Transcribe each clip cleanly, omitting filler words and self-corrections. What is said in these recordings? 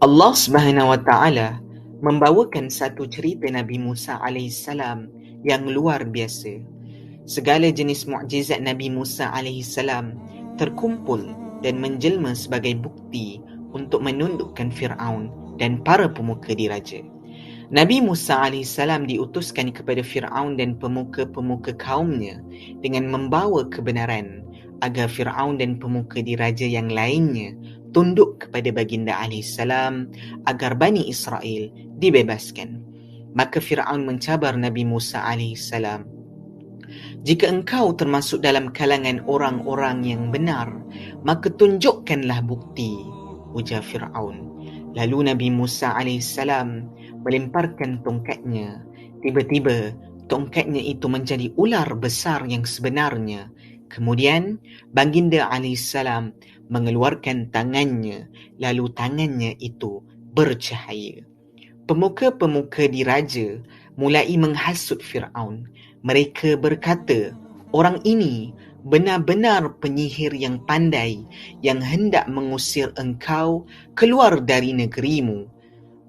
Allah Subhanahu wa taala membawakan satu cerita Nabi Musa alaihissalam yang luar biasa. Segala jenis mukjizat Nabi Musa alaihissalam terkumpul dan menjelma sebagai bukti untuk menundukkan Firaun dan para pemuka diraja. Nabi Musa alaihissalam diutuskan kepada Firaun dan pemuka-pemuka kaumnya dengan membawa kebenaran agar Firaun dan pemuka diraja yang lainnya tunduk kepada baginda alaihissalam agar Bani Israel dibebaskan. Maka Firaun mencabar Nabi Musa alaihissalam, "Jika engkau termasuk dalam kalangan orang-orang yang benar, maka tunjukkanlah bukti," ujar Firaun. Lalu Nabi Musa alaihissalam melemparkan tongkatnya. Tiba-tiba tongkatnya itu menjadi ular besar yang sebenarnya. Kemudian baginda alaihissalam mengeluarkan tangannya, lalu tangannya itu bercahaya. Pemuka-pemuka diraja mulai menghasut Firaun. Mereka berkata, "Orang ini benar-benar penyihir yang pandai yang hendak mengusir engkau keluar dari negerimu."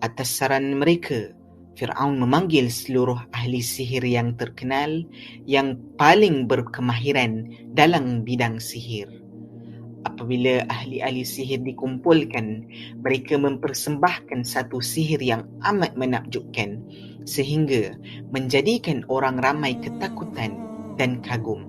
Atas saran mereka, Firaun memanggil seluruh ahli sihir yang terkenal yang paling berkemahiran dalam bidang sihir. Apabila ahli-ahli sihir dikumpulkan, mereka mempersembahkan satu sihir yang amat menakjubkan sehingga menjadikan orang ramai ketakutan dan kagum.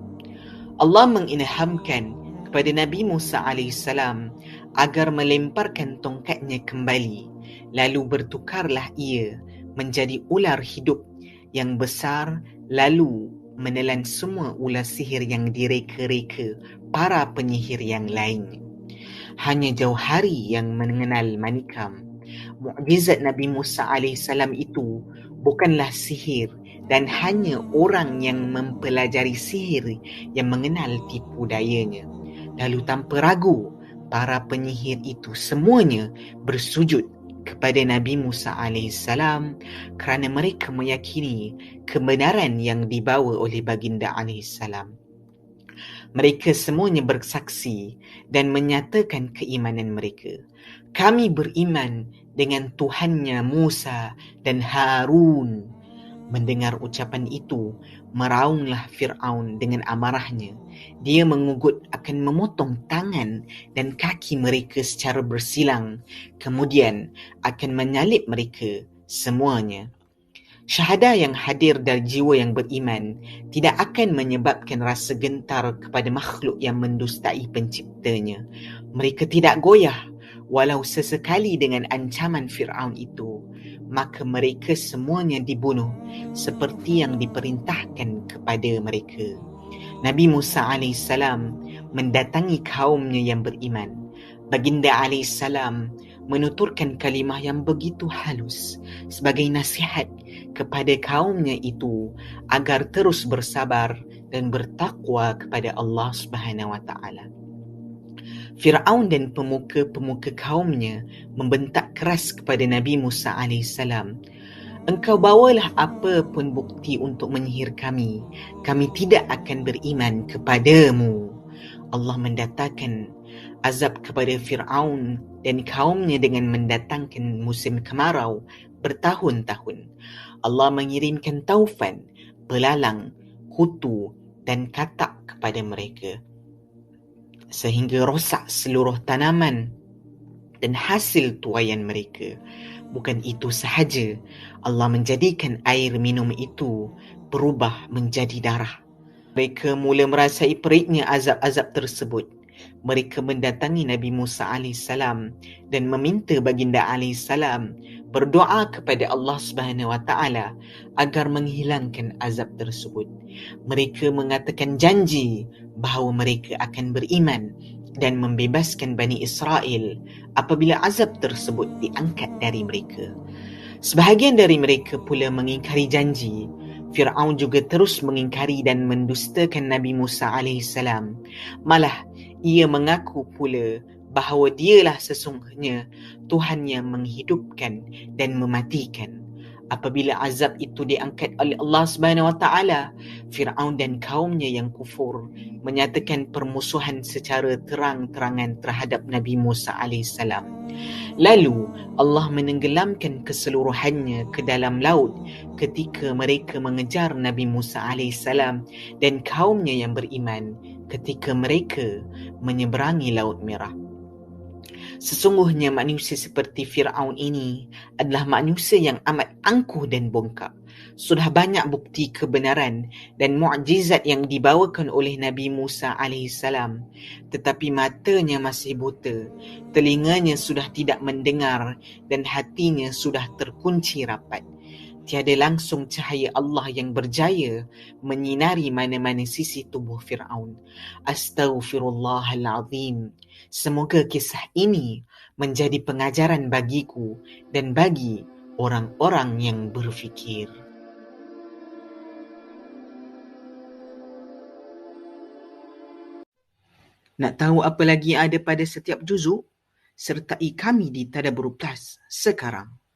Allah mengilhamkan kepada Nabi Musa alaihissalam agar melemparkan tongkatnya kembali, lalu bertukarlah ia menjadi ular hidup yang besar, lalu menelan semua ular sihir yang direka-reka para penyihir yang lain. Hanya jauh hari yang mengenal manikam. Mukjizat Nabi Musa alaihissalam itu bukanlah sihir dan hanya orang yang mempelajari sihir yang mengenal tipu dayanya. Lalu tanpa ragu, para penyihir itu semuanya bersujud kepada Nabi Musa alaihissalam kerana mereka meyakini kebenaran yang dibawa oleh baginda alaihissalam. Mereka semuanya bersaksi dan menyatakan keimanan mereka. "Kami beriman dengan Tuhannya Musa dan Harun." Mendengar ucapan itu, meraunglah Firaun dengan amarahnya. Dia mengugut akan memotong tangan dan kaki mereka secara bersilang, kemudian akan menyalib mereka semuanya. Syahadah yang hadir dari jiwa yang beriman tidak akan menyebabkan rasa gentar kepada makhluk yang mendustai penciptanya. Mereka tidak goyah walau sesekali dengan ancaman Firaun itu. Maka mereka semuanya dibunuh seperti yang diperintahkan kepada mereka. Nabi Musa alaihissalam mendatangi kaumnya yang beriman. Baginda alaihissalam menuturkan kalimah yang begitu halus sebagai nasihat kepada kaumnya itu agar terus bersabar dan bertakwa kepada Allah Subhanahu wa taala. Firaun dan pemuka-pemuka kaumnya membentak keras kepada Nabi Musa alaihissalam, "Engkau bawalah apa pun bukti untuk menyihir kami. Kami tidak akan beriman kepadamu." Allah mendatangkan azab kepada Firaun dan kaumnya dengan mendatangkan musim kemarau bertahun-tahun. Allah mengirimkan taufan, belalang, kutu dan katak kepada mereka, sehingga rosak seluruh tanaman dan hasil tuaian mereka. Bukan itu sahaja, Allah menjadikan air minum itu berubah menjadi darah. Mereka mula merasai perihnya azab-azab tersebut. Mereka mendatangi Nabi Musa alaihissalam dan meminta baginda alaihissalam berdoa kepada Allah Subhanahu wa taala agar menghilangkan azab tersebut. Mereka mengatakan janji bahawa mereka akan beriman dan membebaskan Bani Israel apabila azab tersebut diangkat dari mereka. Sebahagian dari mereka pula mengingkari janji. Firaun juga terus mengingkari dan mendustakan Nabi Musa alaihissalam. Malah ia mengaku pula bahawa dialah sesungguhnya Tuhan yang menghidupkan dan mematikan. Apabila azab itu diangkat oleh Allah Subhanahu Wa Taala, Firaun dan kaumnya yang kufur menyatakan permusuhan secara terang-terangan terhadap Nabi Musa alaihissalam. Lalu Allah menenggelamkan keseluruhannya ke dalam laut ketika mereka mengejar Nabi Musa alaihissalam dan kaumnya yang beriman ketika mereka menyeberangi Laut Merah. Sesungguhnya manusia seperti Firaun ini adalah manusia yang amat angkuh dan bongkak. Sudah banyak bukti kebenaran dan mukjizat yang dibawakan oleh Nabi Musa alaihissalam, tetapi matanya masih buta, telinganya sudah tidak mendengar dan hatinya sudah terkunci rapat. Tiada langsung cahaya Allah yang berjaya menyinari mana-mana sisi tubuh Firaun. Astaghfirullahalazim. Semoga kisah ini menjadi pengajaran bagiku dan bagi orang-orang yang berfikir. Nak tahu apa lagi ada pada setiap juzuk? Sertai kami di Tadabbur Plus sekarang.